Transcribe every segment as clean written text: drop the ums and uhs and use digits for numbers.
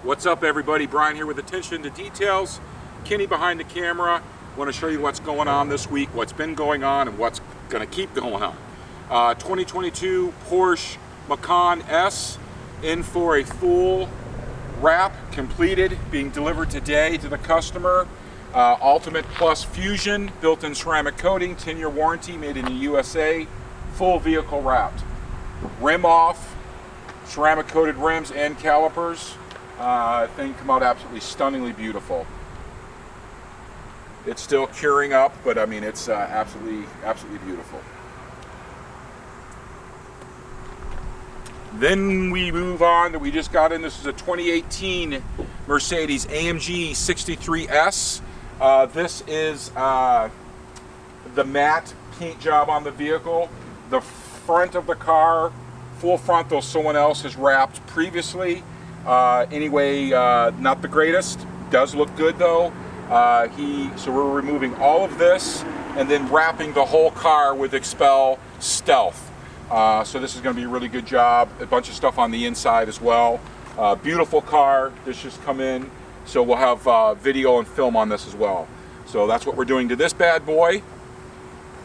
What's up, everybody? Brian here with attention to details. Kenny behind the camera. Want to show you what's going on this week, what's been going on, and what's going to keep going on. 2022 Porsche Macan S in for a full wrap, completed, being delivered today to the customer. Ultimate Plus Fusion, built-in ceramic coating, 10-year warranty, made in the USA, full vehicle wrapped. Rim off, ceramic coated rims and calipers. Thing come out absolutely stunningly beautiful. It's still curing up, but I mean it's absolutely beautiful. Then we move on that we just got in. This is a 2018 Mercedes AMG 63S. This is the matte paint job on the vehicle. The front of the car, full frontal, someone else has wrapped previously. Anyway, not the greatest. Does look good though. So we're removing all of this and then wrapping the whole car with Expel Stealth. So this is going to be a really good job. A bunch of stuff on the inside as well. Beautiful car. This just come in. So we'll have video and film on this as well. So that's what we're doing to this bad boy.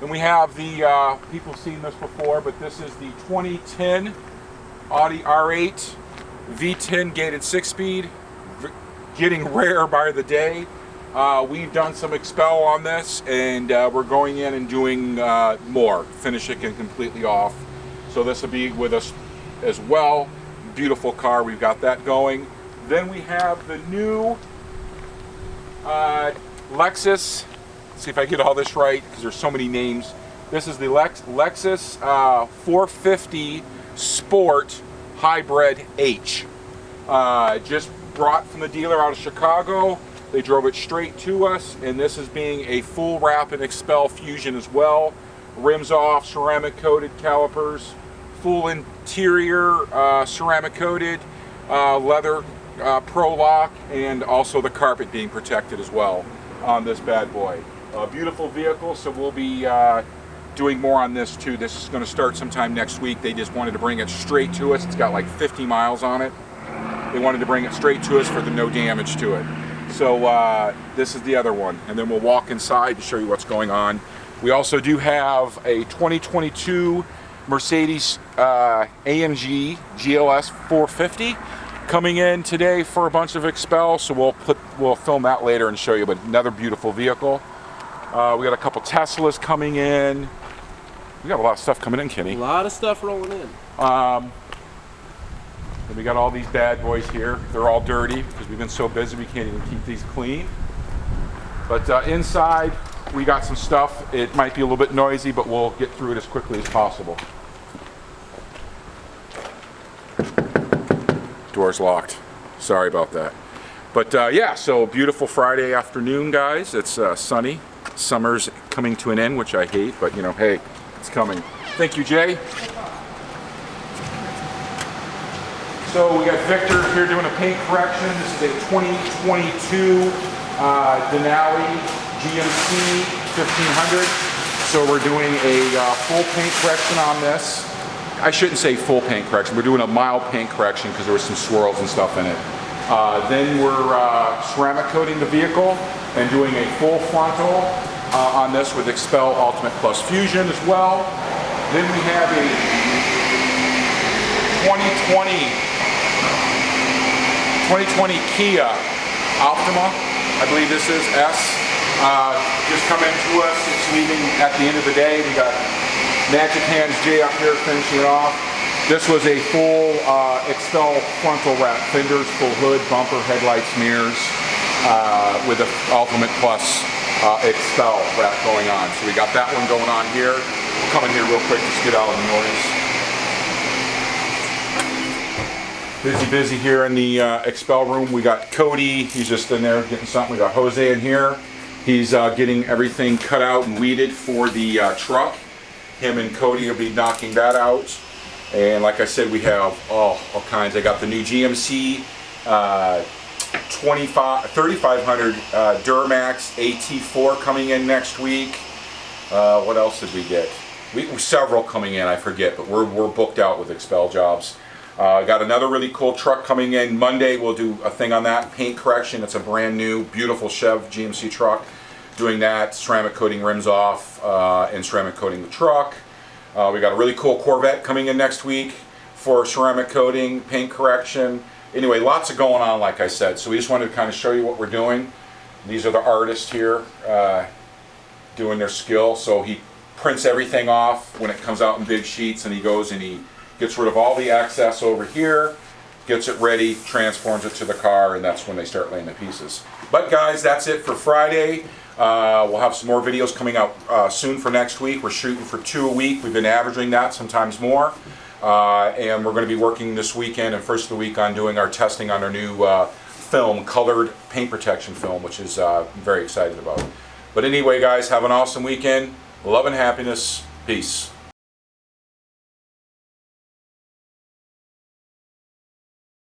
Then we have the, people have seen this before, but this is the 2010 Audi R8 V10 gated 6-speed, getting rare by the day. We've done some Expel on this, and we're going in and doing more, finish it completely off. So this will be with us as well. Beautiful car, we've got that going. Then we have the new Lexus. Let's see if I get all this right, because there's so many names. This is the Lexus 450 Sport Hybrid H. Just brought from the dealer out of Chicago. They drove it straight to us, and this is being a full wrap and Expel Fusion as well. Rims off, ceramic coated calipers, full interior ceramic coated, leather Pro Lock, and also the carpet being protected as well on this bad boy. Beautiful vehicle, so we'll be doing more on this too. This is going to start sometime next week. They just wanted to bring it straight to us. It's got like 50 miles on it. They wanted to bring it straight to us for the no damage to it. So this is the other one, and then we'll walk inside to show you what's going on. We also do have a 2022 Mercedes AMG GLS 450 coming in today for a bunch of Expel, so we'll film that later and show you, but another beautiful vehicle. We got a couple Teslas coming in. We got a lot of stuff coming in, Kenny. A lot of stuff rolling in. And we got all these bad boys here. They're all dirty because we've been so busy we can't even keep these clean. But inside, we got some stuff. It might be a little bit noisy, but we'll get through it as quickly as possible. Door's locked. Sorry about that. But yeah, so beautiful Friday afternoon, guys. It's sunny. Summer's coming to an end, which I hate, but you know, hey, it's coming. Thank you, Jay. So we got Victor here doing a paint correction. This is a 2022 Denali GMC 1500. So we're doing a full paint correction on this. I shouldn't say full paint correction. We're doing a mild paint correction because there was some swirls and stuff in it. Then we're ceramic coating the vehicle and doing a full frontal on this with Expel Ultimate Plus Fusion as well. Then we have a 2020 Kia Optima, I believe this is S. Just come in to us. It's leaving at the end of the day. We got Magic Hands Jay up here finishing it off. This was a full Expel frontal wrap, fenders, full hood, bumper, headlights, mirrors, with the Ultimate Plus Expel wrap going on. So we got that one going on here. We'll come in here real quick to get out of the noise. Busy here in the Expel room. We got Cody, he's just in there getting something. We got Jose in here. He's getting everything cut out and weeded for the truck. Him and Cody will be knocking that out. And like I said, we have all kinds. I got the new GMC 3500 Duramax AT4 coming in next week. What else did we get? Several coming in, I forget, but we're booked out with Expel jobs. Got another really cool truck coming in Monday. We'll do a thing on that, paint correction. It's a brand new, beautiful Chev GMC truck. Doing that, ceramic coating rims off and ceramic coating the truck. We got a really cool Corvette coming in next week for ceramic coating, paint correction. Anyway, lots of going on, like I said. So we just wanted to kind of show you what we're doing. These are the artists here doing their skill. So he prints everything off when it comes out in big sheets, and he goes and he gets rid of all the excess over here, gets it ready, transforms it to the car, and that's when they start laying the pieces. But guys, that's it for Friday. We'll have some more videos coming out soon for next week. We're shooting for 2 a week. We've been averaging that, sometimes more. And we're going to be working this weekend and first of the week on doing our testing on our new film, colored paint protection film, which is very excited about. But anyway, guys, have an awesome weekend. Love and happiness. Peace.